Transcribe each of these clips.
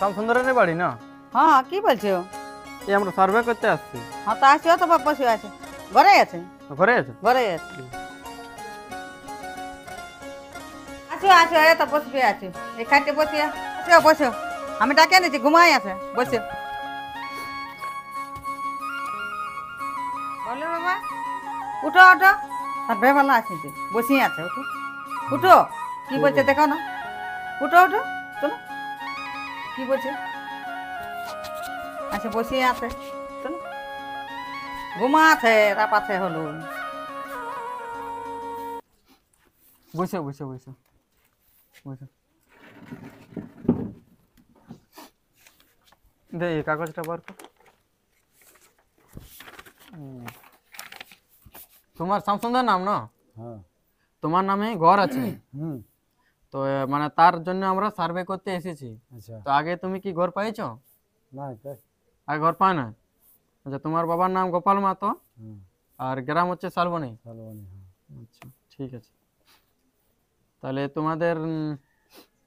শ্যামসুন্দরের বাড়ি না? হ্যাঁ কি বলছো? এই আমরা সার্ভে করতে আসছি। হ্যাঁ তো আসিও তো বসে আছে, ঘরে আছে, ঘরে আছে? ঘরে আছে। আসো আসো, এ তো বসবে আছো, এই খাটে বসিয়া আসো বসো, আমি ডাকে নিচ্ছি, ঘুমাই আছে, বসো। বলো বাবা, উঠো উঠো, তার বে ভালো আছে যে বসিয়ে আছে, উঠো উঠো, কি বলছে দেখো না, উঠো উঠো, চলো কি বলছে, আচ্ছা বসিয়ে আছে, চলো ঘুমাছে রাপাছে হলো। বসে বসে বসে বসে দে এই কাগজটা বার কর। তোমার শ্যামসুন্দর নাম না? হ্যাঁ। তোমার নামে ঘর আছে হুম। তো মানে তার জন্য আমরা সার্ভে করতে এসেছি। আচ্ছা। তো আগে তুমি কি ঘর পাইছো? না তাই। আগে ঘর পায় না? আচ্ছা, তোমার বাবার নাম গোপাল মাহাতো হুম। আর গ্রাম হচ্ছে শালবনী। শালবনী, হ্যাঁ। আচ্ছা ঠিক আছে, তাহলে তোমাদের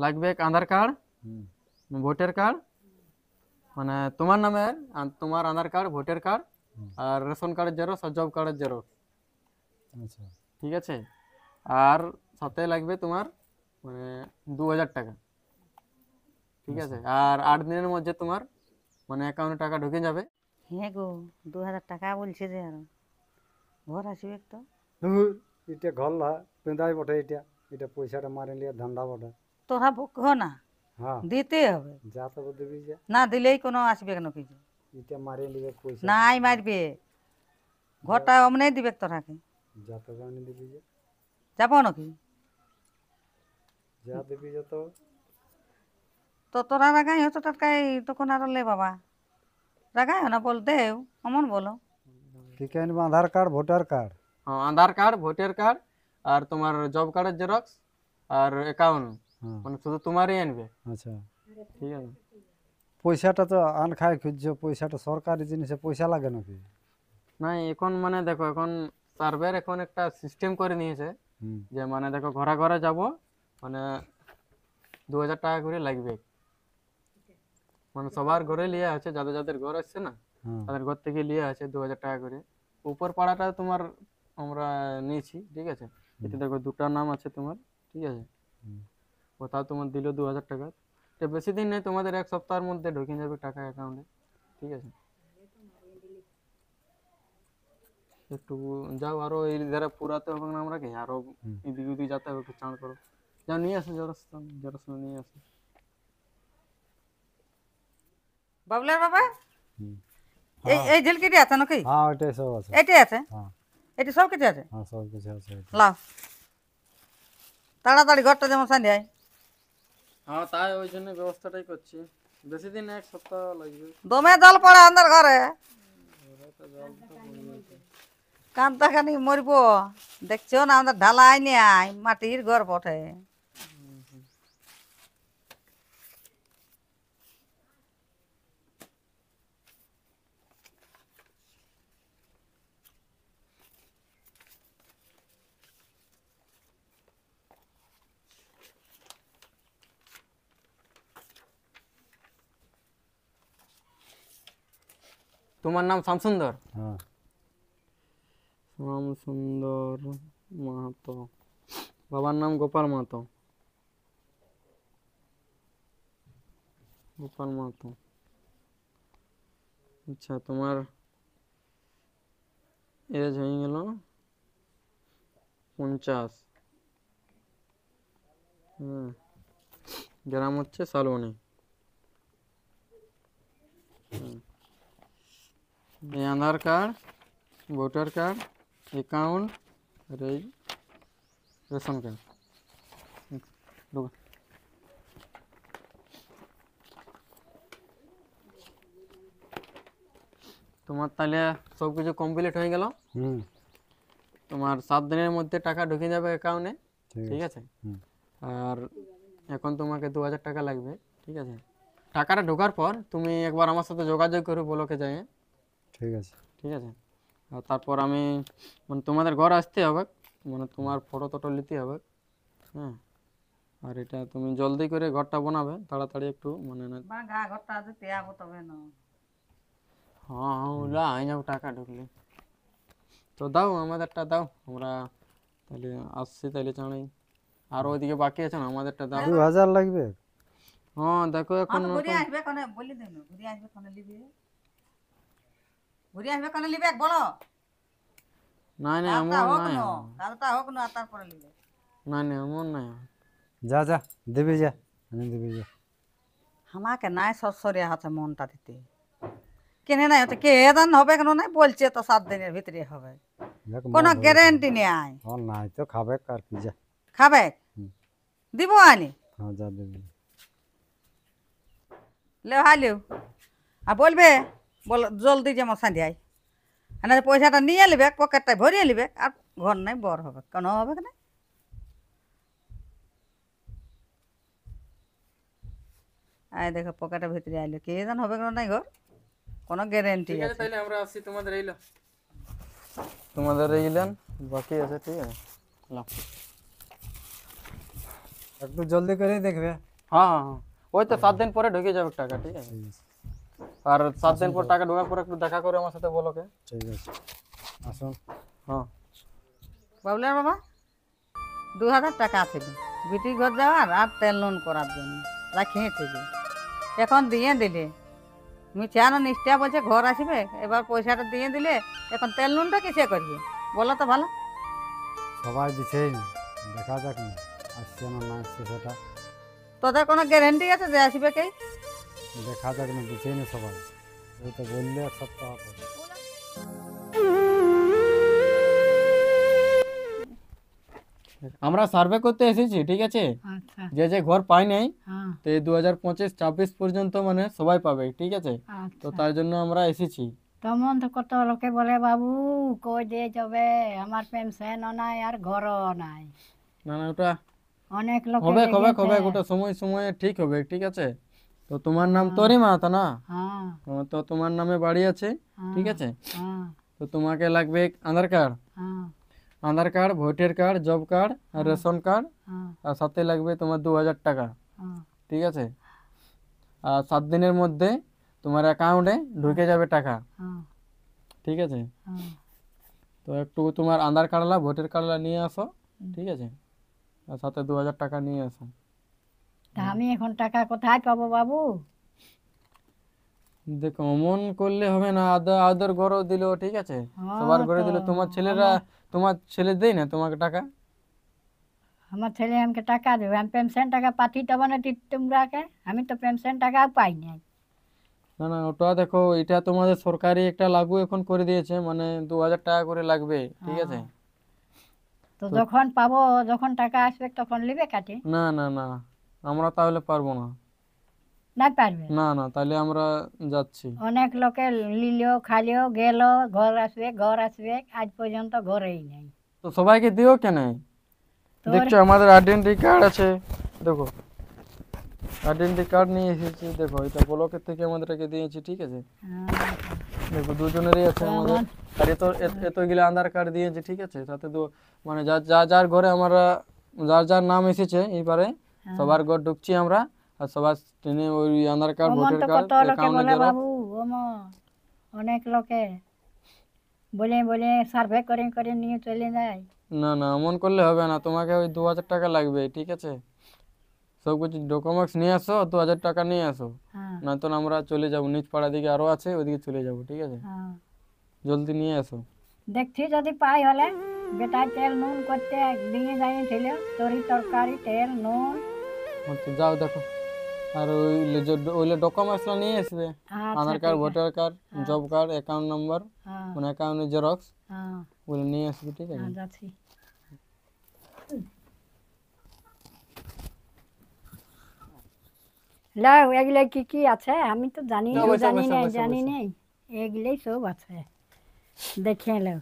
লাগবে এক আধার কার্ড, হুম। ভোটার কার্ড, মানে তোমার নামের তোমার আধার কার্ড, ভোটার কার্ড আর রেশন কার্ডের জেরক্স আর জব কার্ডের জেরক্স। আচ্ছা। ঠিক আছে, আর সাথে লাগবে তোমার মানে 2000 টাকা। ঠিক আছে, আর 8 দিনের মধ্যে তোমার মানে অ্যাকাউন্টে টাকা ঢুকে যাবে। হ্যাঁ গো, 2000 টাকা বলছে যে, আর ঘর আসবে তো। এটা ঘর লা পেঁদাই বটে, এটা পয়সাটা মারি লিয়ে ধান্দা বটে। তোরা বুক না, হ্যাঁ, দিতে হবে, যা তো দিবি যে না দিলেই কোনো আসবে কেন কিছু, এটা মারি লিয়ে পয়সা নাই মারবে, ঘরটা অমনে দিবে তোরাকে, যা তো আনি দিবি যে, যাবো নাকি? যা দিবি যে তো। তো তোরা রাগাই হতো টাটকাই তখন আর লে বাবা, রাগাই না বল দেও, অমন বলো। কি কে আনবো? আধার কার্ড, ভোটার কার্ড। হ্যাঁ, আধার কার্ড, ভোটার কার্ড আর তোমার জব কার্ডের জেরক্স আর অ্যাকাউন্ট, হ্যাঁ। মানে শুধু তোমারই আনবে। আচ্ছা। ঠিক আছে, পয়সাটা তো আন খাই খুঁজছো, পয়সাটা সরকারি জিনিসে পয়সা লাগে নাকি? না এখন মানে দেখো এখন সার্ভের এখন একটা সিস্টেম করে নিয়েছে হুম। যে মানে দেখো ঘরে ঘরে যাব মানে 2000 টাকা করে লাগবে, মানে সবার ঘরে লিয়ে আছে, যাদের যাদের ঘর আসছে না হ্যাঁ। তাদের ঘর থেকে লিয়ে আছে 2000 টাকা করে। উপর পাড়াটা তোমার আমরা নিয়েছি। ঠিক আছে, এতে দেখো দুটো নাম আছে তোমার। ঠিক আছে, ওটাও তোমার দিল 2000 টাকা। তো বেশি দিন নেই, তোমাদের এক সপ্তাহের মধ্যে ঢুকে যাবে টাকা অ্যাকাউন্টে। ঠিক আছে, একটু যাও, আরো এই ধারে পুরাতে হবে না আমরা, কি আরো এদিক ওদিক যেতে হবে, একটু চাঁড় করো, যাও নিয়ে আসো জেরক্স, জেরক্স নিয়ে আসো। বাবলার বাবা, হুম। এই এই ঝিলকিটি আছে নাকি? হ্যাঁ, ওইটাই সব আছে। এটাই আছে, হ্যাঁ। এটি সব কিছু আছে। হ্যাঁ, সব কিছু আছে। লাও তাড়াতাড়ি ঘরটা যেমন সন্ধ্যায়। হ্যাঁ, তাই ওই জন্য ব্যবস্থাটাই করছি, বেশি দিন এক সপ্তাহ লাগবে। দমে জল পড়ে আন্দার ঘরে, কান্তা খানি মরব, দেখছো না আমাদের ঢালাই নেই, মাটির ঘর বটে। তোমার নাম শ্যামসুন্দর? হ্যাঁ। শ্যামসুন্দর মাহাতো, বাবার নাম গোপাল মাহাতো। গোপাল মাহাতো, আচ্ছা। তোমার এজ হয়ে গেল 50। গ্রাম হচ্ছে শালবনী। এই আধার কার্ড, ভোটার কার্ড, অ্যাকাউন্ট আর এই রেশন কার্ড। তোমার তাহলে সব কিছু কমপ্লিট হয়ে গেল। হুম। তোমার 7 দিনের মধ্যে টাকা ঢুকে যাবে অ্যাকাউন্টে। ঠিক আছে, হুম। আর এখন তোমাকে 2000 টাকা লাগবে। ঠিক আছে, টাকাটা ঢোকার পর তুমি একবার আমার সাথে যোগাযোগ করো ব্লকে যাই। ঠিক আছে। ঠিক আছে, আর তারপর আমি মানে তোমাদের ঘর আসতে হবে, মানে তোমার ফটো টটো নিতে হবে। হ্যাঁ, আর এটা তুমি জলদি করে ঘরটা বানাবে তাড়াতাড়ি একটু মানে না। বা গা ঘরটা দিতে যাবো তবে না। হ্যাঁ হ্যাঁ ওলা আই যাও টাকা ঢুকলে তো দাও আমাদেরটা দাও আমরা তাহলে আসছি তাহলে চাঁড়াই। আর ওইদিকে বাকি আছে না আমাদেরটা দাও। 2000 লাগবে। হ্যাঁ দেখো এখন ঘুরে আসবে কোনে বলি দেন, ঘুরে আসবে কোনে লিবে, ঘুরে আসবে কোনে লিবে বলো। নাই নাই কাজটা এমন হোক নাই না, কাজটা হোক না, তারপরে লিবে। নাই নাই এমন নাই। যা যা দেবে যা, আমি দেবে যা। আমাকে নাই সরসরিয়া হাতে মনটা দিতে কেনে নাই হতে কে দান হবে কেন নাই বলছে তো 7 দিনের ভিতরে হবে, দেখ কোনো গ্যারেন্টি নেই। ও নাই তো খাবে আর কি, যা। খাবে দিব আনি হ্যাঁ যা দেবে। লে হালিও আর বলবে বল জলদি যেমন সন্ধ্যায় না, পয়সাটা নিয়ে নিবে পকেটটায় ভরিয়ে নিবে আর ঘর নাই বর হবে কেন হবে না। আয় দেখো পকেটের ভিতরে আইলো কে জান হবে কেন নাই ঘর, কোনো গ্যারেন্টি ঠিক আছে আছে। তাহলে আমরা আসছি তোমাদের এইলা, তোমাদের এইলেন বাকি আছে ঠিক আছে লাও। একটু জলদি করে দেখবে। হ্যাঁ হ্যাঁ হ্যাঁ ওই তো 7 দিন পরে ঢুকে যাবে টাকা ঠিক আছে। আর 7 দিন পর টাকা ঢোকার পর একটু দেখা করে আমার সাথে বলো কে। ঠিক আছে আসুন। হ্যাঁ বাবুলার বাবা 2000 টাকা আছে বিটি ঘর যাওয়ার আর তেল নুন করার জন্য রাখিয়েছে যে এখন দিয়ে দিলে মিঠা না নিষ্ঠা বলছে ঘর আসবে, এবার পয়সাটা দিয়ে দিলে এখন তেল নুনটা কিসে করবে বলো তো ভালো। সবাই দিছেই না, দেখা যাক না আসছে না না আসছে সেটা, তোদের কোনো গ্যারেন্টি আছে যে আসবে কে? দেখা যাক না, দিছেই না সবাই। ওই তো বললে 1 সপ্তাহ পরে। আমরা সার্ভে করতে এসেছি ঠিক আছে, আচ্ছা যে যে ঘর পাই নাই হ্যাঁ তো এই 2025-26 পর্যন্ত মানে সবাই পাবে ঠিক আছে। তো আচ্ছা। তার জন্য আমরা এসেছি। তেমন তো কত লোকে বলে বাবু কই দিয়ে যাবে, আমার পেনশনও নাই আর ঘরও নাই। না না ওটা অনেক লোকে হবে হবে লেগেছে। হবে ওটা সময় সময়ে ঠিক হবে ঠিক আছে। তো তোমার নাম তোরই মা তা না? হ্যাঁ তো তোমার নামে বাড়ি আছে ঠিক আছে। হ্যাঁ তো তোমাকে লাগবে আধার কার্ড, হ্যাঁ Aadhaar card, voter card, job card আর রেশন কার্ড, হ্যাঁ আর সাথে লাগবে তোমার 2000 টাকা হ্যাঁ ঠিক আছে। আর 7 দিনের মধ্যে তোমার অ্যাকাউন্টে ঢুকে যাবে টাকা হ্যাঁ ঠিক আছে। হ্যাঁ তো একটু তোমার আধার কার্ডলা ভোটার কার্ডলা নিয়ে আসো ঠিক আছে, আর সাথে 2000 টাকা নিয়ে আসো। তা আমি এখন টাকা কোথায় পাবো বাবু? দেখো অমন করলে হবে না, আদর ঘরও দিল ঠিক আছে, সবার হ্যাঁ ঘরে তো দিল, তোমার ছেলেরা তোমার ছেলে দেয় না তোমাকে টাকা? আমার ছেলে আমাকে টাকা দেবে, আমি পেনশন টাকা পাঠি তবে না তোমরাকে, আমি তো পেনশন টাকাও পাই নাই। না না ওটা দেখো এটা তোমাদের সরকারি একটা লাগু এখন করে দিয়েছে, মানে 2000 টাকা করে লাগবে ঠিক আছে। তো যখন পাবো, যখন টাকা আসবে তখন নিবে কাটে? না না না আমরা তাহলে পারবো না। না পারবে? না না তাহলে আমরা যাচ্ছি। অনেক লোকে লিলেও খালিও গেল, ঘর আসবে ঘর আসবে, আজ পর্যন্ত ঘরেই নেই। তো সবাইকে দিও কেন? তোর দেখছো আমাদের আইডেন্টি কার্ড আছে, দেখো আইডেন্টি কার্ড নিয়ে এসেছি, দেখো এটা ব্লকের থেকে আমাদেরকে দিয়েছি ঠিক আছে। দেখো দুজনেরই আছে আমাদের, আর এতগুলো আধার কার্ড দিয়েছে ঠিক আছে। তাতে মানে যার ঘরে আমরা যার নাম এসেছে এইবারে সবার ঘর ঢুকছি আমরা, আর সবার ট্রেনে ওই আধার কার্ড, ওমন ভোটার তো কার্ড, কত লোকে বলে বাবু, ওমন অনেক লোকে বলে বলে সার্ভে করে করে নিয়ে চলে যায়। না না এমন করলে হবে না, তোমাকে ওই 2000 টাকা লাগবে ঠিক আছে। সব কিছু ডকুমেন্টস নিয়ে আসো, 2000 টাকা নিয়ে আসো, হ্যাঁ না তো আমরা চলে যাবো নিচ পাড়া দিকে আরো আছে ওইদিকে চলে যাবো ঠিক আছে। হ্যাঁ জলদি নিয়ে আসো। দেখছি যদি পাই হলে বেটায় তেল নুন করতে দিয়ে যাইছিল, তরি তরকারি তেল নুন। তো যাও দেখো, আর ওইলে ডকুমেন্টসগুলো নিয়ে আসবে, Aadhaar card, voter card, job card, account number, হ্যাঁ মানে অ্যাকাউন্টের জেরক্স হ্যাঁ ওগুলো নিয়ে আসবে ঠিক আছে। হ্যাঁ যাচ্ছি। লাও এগুলো কি কি আছে আমি তো জানি না, বসো, জানি বসো, নেই বসো, জানি বসো। নেই, এগুলোই সব আছে দেখে লাও।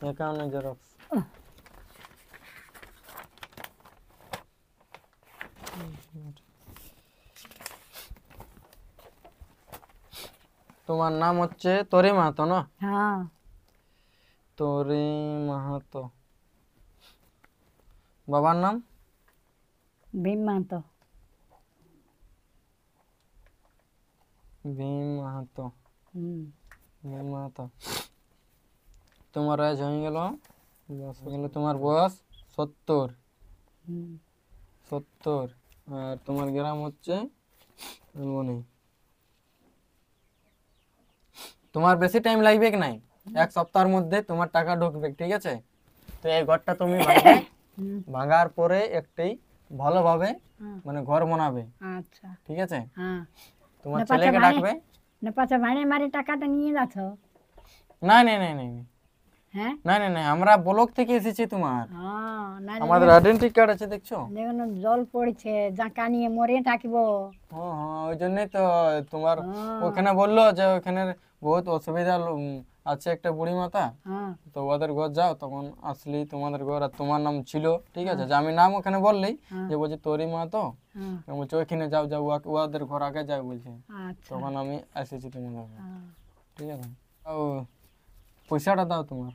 অ্যাকাউন্টের জেরক্স, তোমার নাম হচ্ছে তরি মাহাতো না? হ্যাঁ তরি মাহাতো। বাবার নাম? ভীম মাহাতো। ভীম মাহাতো। হুম ভীম মাহাতো। তোমার বয়স হয়ে গেল, তোমার বয়স 70। হুম 70। আর তোমার গ্রাম হচ্ছে বলবো। তোমার বেশি টাইম লাগবে কি নাই, 1 সপ্তাহের মধ্যে তোমার টাকা ঢুকবে, ঠিক আছে? তো এই ঘরটা তুমি ভাঙবে, হুম ভাঙার পরে একটি ভালোভাবে হুম। মানে ঘর বানাবে, আচ্ছা ঠিক আছে? হ্যাঁ তোমার না পাছে ছেলেকে ভাড়ে ডাকবে। না পাছে ভাড়ে মারি টাকাটা নিয়ে যাচ্ছ? না না না না হ্যাঁ না না না, আমরা ব্লক থেকে এসেছি তোমার, হ্যাঁ না আমাদের আইডেন্টি কার্ড আছে, দেখছো? দেখুন জল পড়ছে, জাঁকা নিয়ে মরে থাকবো। হ্যাঁ হ্যাঁ, ওই জন্যই তো তোমার হ্যাঁ ওখানে বললো যে ওখানে বহুত অসুবিধা আছে, একটা বুড়ি মাতা। হ্যাঁ তো ওদের ঘর যাও, তখন আসলি তোমাদের ঘর, আর তোমার নাম ছিল, ঠিক আছে? যে আমি নাম ওখানে বললেই হ্যাঁ যে বলছে তোরই মা তো, হ্যাঁ বলছে ওইখানে যাও যাও, ওদের ঘর আগে যাও বলছে। আচ্ছা তখন আমি এসেছি তোমাদের ঘর, হ্যাঁ ঠিক আছে? ও পয়সাটা দাও তোমার।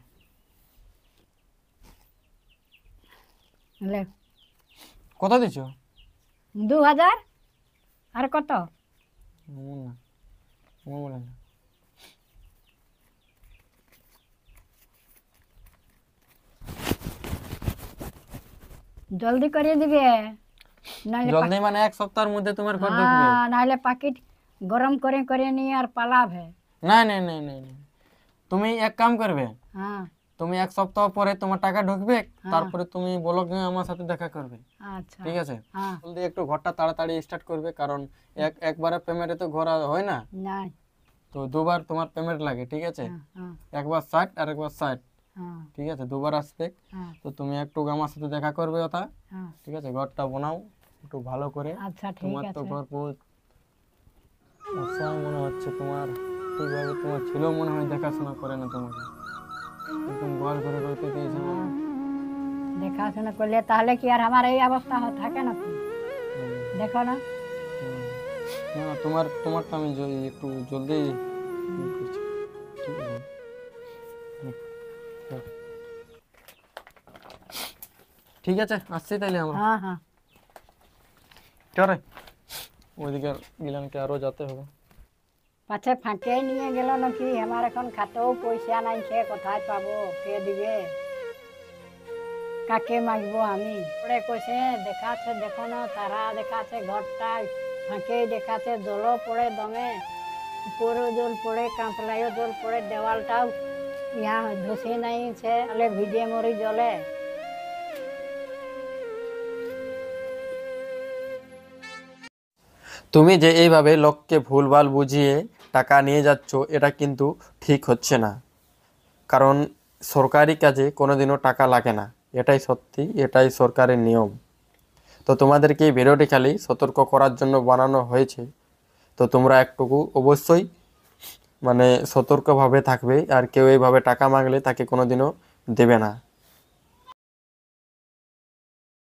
লে, কত দিছো? 2000 আর কত? মনে না, মনে বলে না। জলদি করে দিবে, নাহলে জলদি মানে 1 সপ্তাহের মধ্যে তোমার ঘর ঢুকবে। হ্যাঁ নাহলে পাকিট গরম করে করে নিয়ে আর পালাবে। না না না না না, তুমি এক কাম করবে, হ্যাঁ তুমি 1 সপ্তাহ পরে তোমার টাকা ঢুকবে, তারপরে তুমি বলো কি আমার সাথে দেখা করবে, আচ্ছা ঠিক আছে? হ্যাঁ জলদি একটু ঘরটা তাড়াতাড়ি স্টার্ট করবে, কারণ একবারে পেমেন্টে তো ঘর আর হয় না, নাই তো দুবার তোমার পেমেন্ট লাগে, ঠিক আছে? হ্যাঁ হ্যাঁ একবার 60 আর একবার 60, হ্যাঁ ঠিক আছে? দুবার আসবে। হ্যাঁ তো তুমি একটু আমার সাথে দেখা করবে ওটা, হ্যাঁ ঠিক আছে? ঘরটা বানাও একটু ভালো করে। আচ্ছা ঠিক তোমার তো আছে ঘর বহুত অসহায় মনে হচ্ছে তোমার, ঠিকভাবে তোমার ছেলেও মনে হয় দেখাশোনা করে না তোমাকে, একদম ঘর ঘরে রইতে দিয়েছে না। দেখাশোনা করলে তাহলে কি আর আমার এই অবস্থা থাকে না তো? দেখো না হুম। না না, তোমারটা আমি একটু জলদি করছি, ঠিক আছে? হুম, হুম। ঠিক আছে, আসছি তাইলে আমরা। হ্যাঁ হ্যাঁ চলে ওইদিকে গিলানকে আরো যেতে হবে। পাছে ফাঁকে নিয়ে গেল নাকি? আমার এখন খাতেও পয়সা নাই, খেয়ে কোথায় পাবো, কে দিবে, কাকে মাগবো আমি? পরে কইছে দেখাচ্ছে, দেখো না তারা দেখাচ্ছে, ঘরটা ফাঁকে দেখাচ্ছে, জলও পড়ে দমে, উপরেও জল পড়ে, কাঁতলায়ও জল পড়ে, দেওয়ালটাও ইহা ধসে নাইছে, তাহলে ভিজে মরি জলে। তুমি যে এইভাবে লোককে ভুলভাল বুঝিয়ে টাকা নিয়ে যাচ্ছ, এটা কিন্তু ঠিক হচ্ছে না, কারণ সরকারি কাজে কোনোদিনও টাকা লাগে না, এটাই সত্যি, এটাই সরকারের নিয়ম। তো তোমাদেরকে এই ভিডিওটি খালি সতর্ক করার জন্য বানানো হয়েছে। তো তোমরা একটুকু অবশ্যই মানে সতর্কভাবে থাকবে, আর কেউ এইভাবে টাকা মাগলে তাকে কোনোদিনও দেবে না।